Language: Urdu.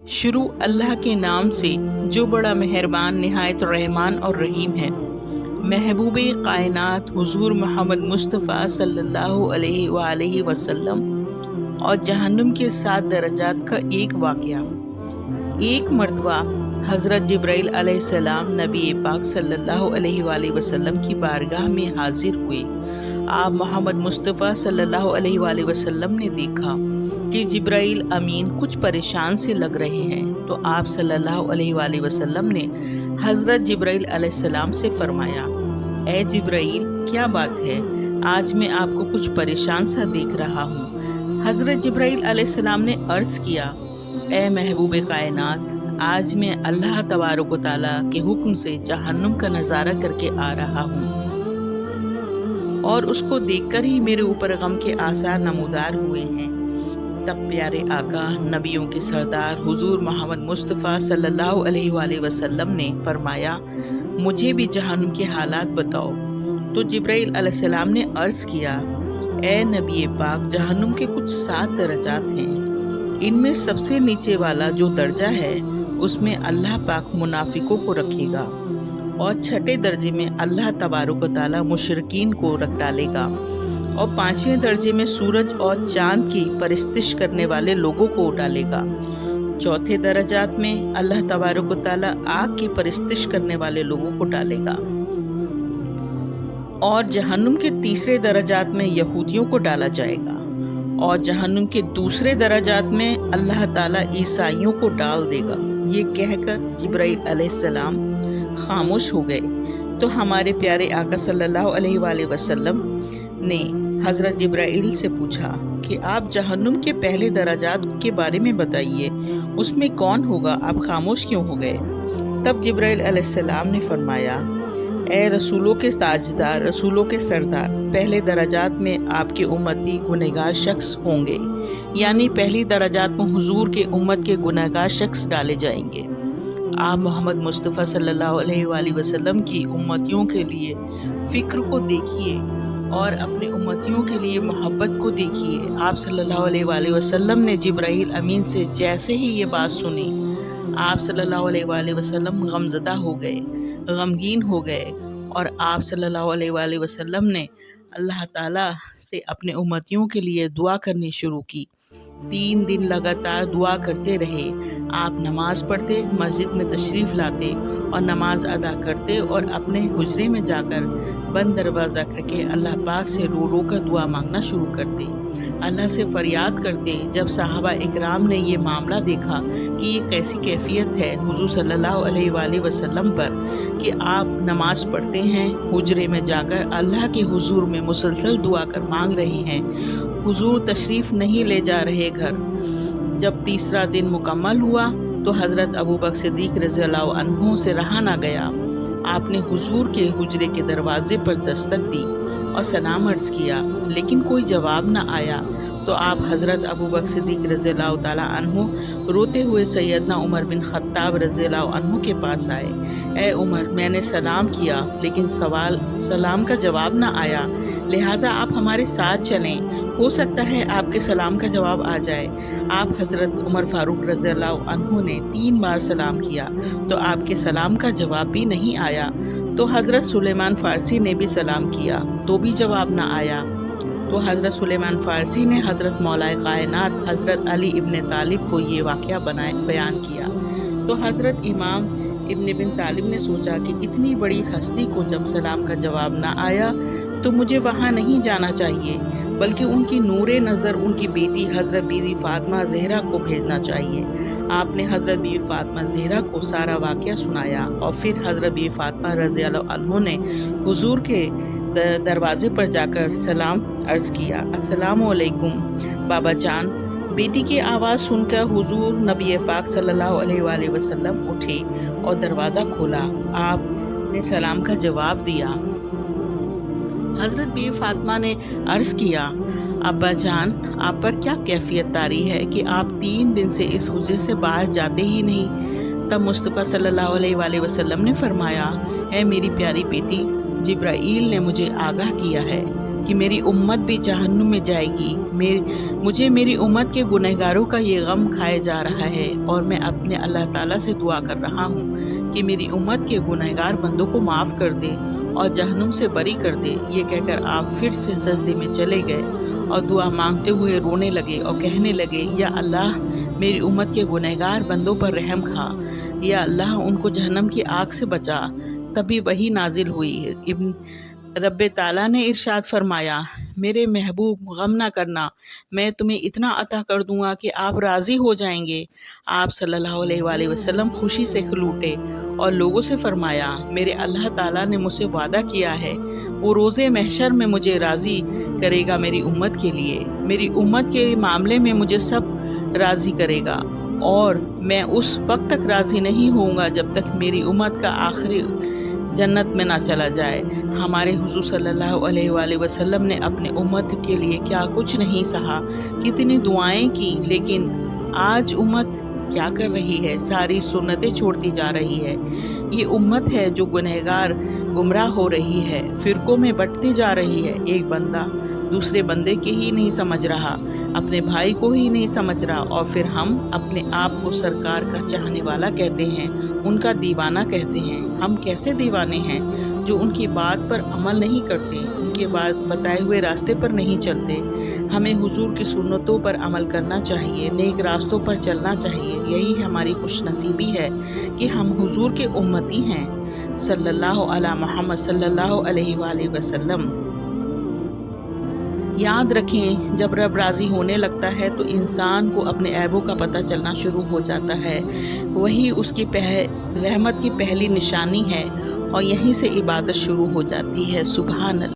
شروع اللہ کے نام سے جو بڑا مہربان نہایت رحمان اور رحیم ہے۔ محبوب کائنات حضور محمد مصطفیٰ صلی اللہ علیہ وآلہ وسلم اور جہنم کے 7 درجات کا ایک واقعہ۔ ایک مرتبہ حضرت جبرائیل علیہ السلام نبی پاک صلی اللہ علیہ وآلہ وسلم کی بارگاہ میں حاضر ہوئے۔ آپ محمد مصطفیٰ صلی اللہ علیہ وآلہ وسلم نے دیکھا کہ جبرائیل امین کچھ پریشان سے لگ رہے ہیں، تو آپ صلی اللہ علیہ وآلہ وسلم نے حضرت جبرائیل علیہ السلام سے فرمایا، اے جبرائیل کیا بات ہے؟ آج میں آپ کو کچھ پریشان سا دیکھ رہا ہوں۔ حضرت جبرائیل علیہ السلام نے عرض کیا، اے محبوب کائنات، آج میں اللہ تبارک و تعالیٰ کے حکم سے جہنم کا نظارہ کر کے آ رہا ہوں، اور اس کو دیکھ کر ہی میرے اوپر غم کے آثار نمودار ہوئے ہیں۔ تب پیارے آقا نبیوں کے سردار حضور محمد مصطفیٰ صلی اللہ علیہ وآلہ وسلم نے فرمایا، مجھے بھی جہنم کے حالات بتاؤ۔ تو جبرائیل علیہ السلام نے عرض کیا، اے نبی پاک، جہنم کے کچھ 7 درجات ہیں۔ ان میں سب سے نیچے والا جو درجہ ہے اس میں اللہ پاک منافقوں کو رکھے گا، اور 6 درجے میں اللہ تبارک و تعالیٰ مشرکین کو رکھ ڈالے گا، اور 5ویں درجے میں سورج اور چاند کی پرستش کرنے والے لوگوں کو ڈالے گا۔ 4 درجات میں اللہ تبارک و تعالیٰ آگ کی پرستش کرنے والے لوگوں کو ڈالے گا، اور جہنم کے 3 درجات میں یہودیوں کو ڈالا جائے گا، اور جہنم کے 2 درجات میں اللہ تعالیٰ عیسائیوں کو ڈال دے گا۔ یہ کہہ کر جبرائیل علیہ السلام خاموش ہو گئے، تو ہمارے پیارے آقا صلی اللہ علیہ وآلہ وسلم نے حضرت جبرائیل سے پوچھا کہ آپ جہنم کے پہلے درجات کے بارے میں بتائیے، اس میں کون ہوگا؟ آپ خاموش کیوں ہو گئے؟ تب جبرائیل علیہ السلام نے فرمایا، اے رسولوں کے تاجدار، رسولوں کے سردار، پہلے درجات میں آپ کے امتی گنہگار شخص ہوں گے، یعنی پہلی درجات میں حضور کے امت کے گنہگار شخص ڈالے جائیں گے۔ آپ محمد مصطفیٰ صلی اللہ علیہ وآلہ وسلم کی امتیوں کے لیے فکر کو دیکھیے، اور اپنے امتیوں کے لیے محبت کو دیکھیے۔ آپ صلی اللہ علیہ وآلہ وسلم نے جبرائیل امین سے جیسے ہی یہ بات سنی، آپ صلی اللہ علیہ وآلہ وسلم غمزدہ ہو گئے، غمگین ہو گئے، اور آپ صلی اللہ علیہ وآلہ وسلم نے اللہ تعالیٰ سے اپنے امتیوں کے لیے دعا کرنی شروع کی۔ 3 دن لگاتار دعا کرتے رہے۔ آپ نماز پڑھتے، مسجد میں تشریف لاتے اور نماز ادا کرتے، اور اپنے حجرے میں جا کر بند دروازہ کر کے اللہ پاک سے رو رو کر دعا مانگنا شروع کرتے، اللہ سے فریاد کرتے۔ جب صحابہ اکرام نے یہ معاملہ دیکھا کہ یہ کیسی کیفیت ہے حضور صلی اللہ علیہ وآلہ وسلم پر کہ آپ نماز پڑھتے ہیں، حجرے میں جا کر اللہ کے حضور میں مسلسل دعا کر مانگ رہے ہیں، حضور تشریف نہیں لے جا رہے گھر۔ جب 3 دن مکمل ہوا تو حضرت ابوبکر صدیق رضی اللہ عنہ سے رہا نہ گیا۔ آپ نے حضور کے حجرے کے دروازے پر دستک دی اور سلام عرض کیا، لیکن کوئی جواب نہ آیا۔ تو آپ حضرت ابوبکر صدیق رضی اللہ تعالیٰ عنہ روتے ہوئے سیدنا عمر بن خطاب رضی اللہ عنہ کے پاس آئے۔ اے عمر، میں نے سلام کیا لیکن سلام کا جواب نہ آیا، لہٰذا آپ ہمارے ساتھ چلیں، ہو سکتا ہے آپ کے سلام کا جواب آ جائے۔ آپ حضرت عمر فاروق رضی اللہ عنہ نے 3 بار سلام کیا تو آپ کے سلام کا جواب بھی نہیں آیا۔ تو حضرت سلیمان فارسی نے بھی سلام کیا تو بھی جواب نہ آیا۔ تو حضرت سلیمان فارسی نے حضرت مولا کائنات حضرت علی ابن طالب کو یہ واقعہ بیان کیا۔ تو حضرت امام ابن طالب نے سوچا کہ اتنی بڑی ہستی کو جب سلام کا جواب نہ آیا تو مجھے وہاں نہیں جانا چاہیے، بلکہ ان کی نور نظر ان کی بیٹی حضرت بی بی فاطمہ زہرا کو بھیجنا چاہیے۔ آپ نے حضرت بی بی فاطمہ زہرا کو سارا واقعہ سنایا، اور پھر حضرت بی بی فاطمہ رضی اللہ عنہ نے حضور کے دروازے پر جا کر سلام عرض کیا، السلام علیکم بابا جان۔ بیٹی کی آواز سن کر حضور نبی پاک صلی اللہ علیہ وآلہ وسلم اٹھے اور دروازہ کھولا۔ آپ نے سلام کا جواب دیا۔ حضرت بی فاطمہ نے عرض کیا، ابا جان، آپ پر کیا کیفیت طاری ہے کہ آپ 3 دن سے اس حجرے سے باہر جاتے ہی نہیں؟ تب مصطفیٰ صلی اللہ علیہ وآلہ وسلم نے فرمایا، اے میری پیاری بیٹی، جبرائیل نے مجھے آگاہ کیا ہے کہ میری امت بھی جہنم میں جائے گی۔ مجھے میری امت کے گنہگاروں کا یہ غم کھائے جا رہا ہے، اور میں اپنے اللہ تعالیٰ سے دعا کر رہا ہوں کہ میری امت کے گنہگار بندوں کو معاف کر دے اور جہنم سے بری کر دے۔ یہ کہہ کر آپ پھر سے سجدے میں چلے گئے اور دعا مانگتے ہوئے رونے لگے اور کہنے لگے، یا اللہ میری امت کے گنہگار بندوں پر رحم کھا، یا اللہ ان کو جہنم کی آگ سے بچا۔ تبھی وحی نازل ہوئی۔ رب تعالیٰ نے ارشاد فرمایا، میرے محبوب غم نہ کرنا، میں تمہیں اتنا عطا کر دوں گا کہ آپ راضی ہو جائیں گے۔ آپ صلی اللہ علیہ وآلہ وسلم خوشی سے کھل اٹھے اور لوگوں سے فرمایا، میرے اللہ تعالیٰ نے مجھ سے وعدہ کیا ہے، وہ روز محشر میں مجھے راضی کرے گا میری امت کے لیے، میری امت کے معاملے میں مجھے سب راضی کرے گا، اور میں اس وقت تک راضی نہیں ہوں گا جب تک میری امت کا آخری جنت میں نہ چلا جائے۔ ہمارے حضور صلی اللہ علیہ وآلہ وسلم نے اپنے امت کے لیے کیا کچھ نہیں سہا، کتنی دعائیں کی، لیکن آج امت کیا کر رہی ہے؟ ساری سنتیں چھوڑتی جا رہی ہے۔ یہ امت ہے جو گنہگار گمراہ ہو رہی ہے، فرقوں میں بٹتی جا رہی ہے۔ ایک بندہ دوسرے بندے کے ہی نہیں سمجھ رہا، اپنے بھائی کو ہی نہیں سمجھ رہا، اور پھر ہم اپنے آپ کو سرکار کا چاہنے والا کہتے ہیں، ان کا دیوانہ کہتے ہیں۔ ہم کیسے دیوانے ہیں جو ان کی بات پر عمل نہیں کرتے، ان کے بتائے ہوئے راستے پر نہیں چلتے۔ ہمیں حضور کی سنتوں پر عمل کرنا چاہیے، نیک راستوں پر چلنا چاہیے۔ یہی ہماری خوش نصیبی ہے کہ ہم حضور کے امتی ہیں، صلی اللہ علی محمد صلی اللہ علیہ وآلہ وسلم۔ یاد رکھیں، جب رب راضی ہونے لگتا ہے تو انسان کو اپنے عیبوں کا پتہ چلنا شروع ہو جاتا ہے۔ وہی اس کی رحمت کی پہلی نشانی ہے، اور یہیں سے عبادت شروع ہو جاتی ہے۔ سبحان اللہ۔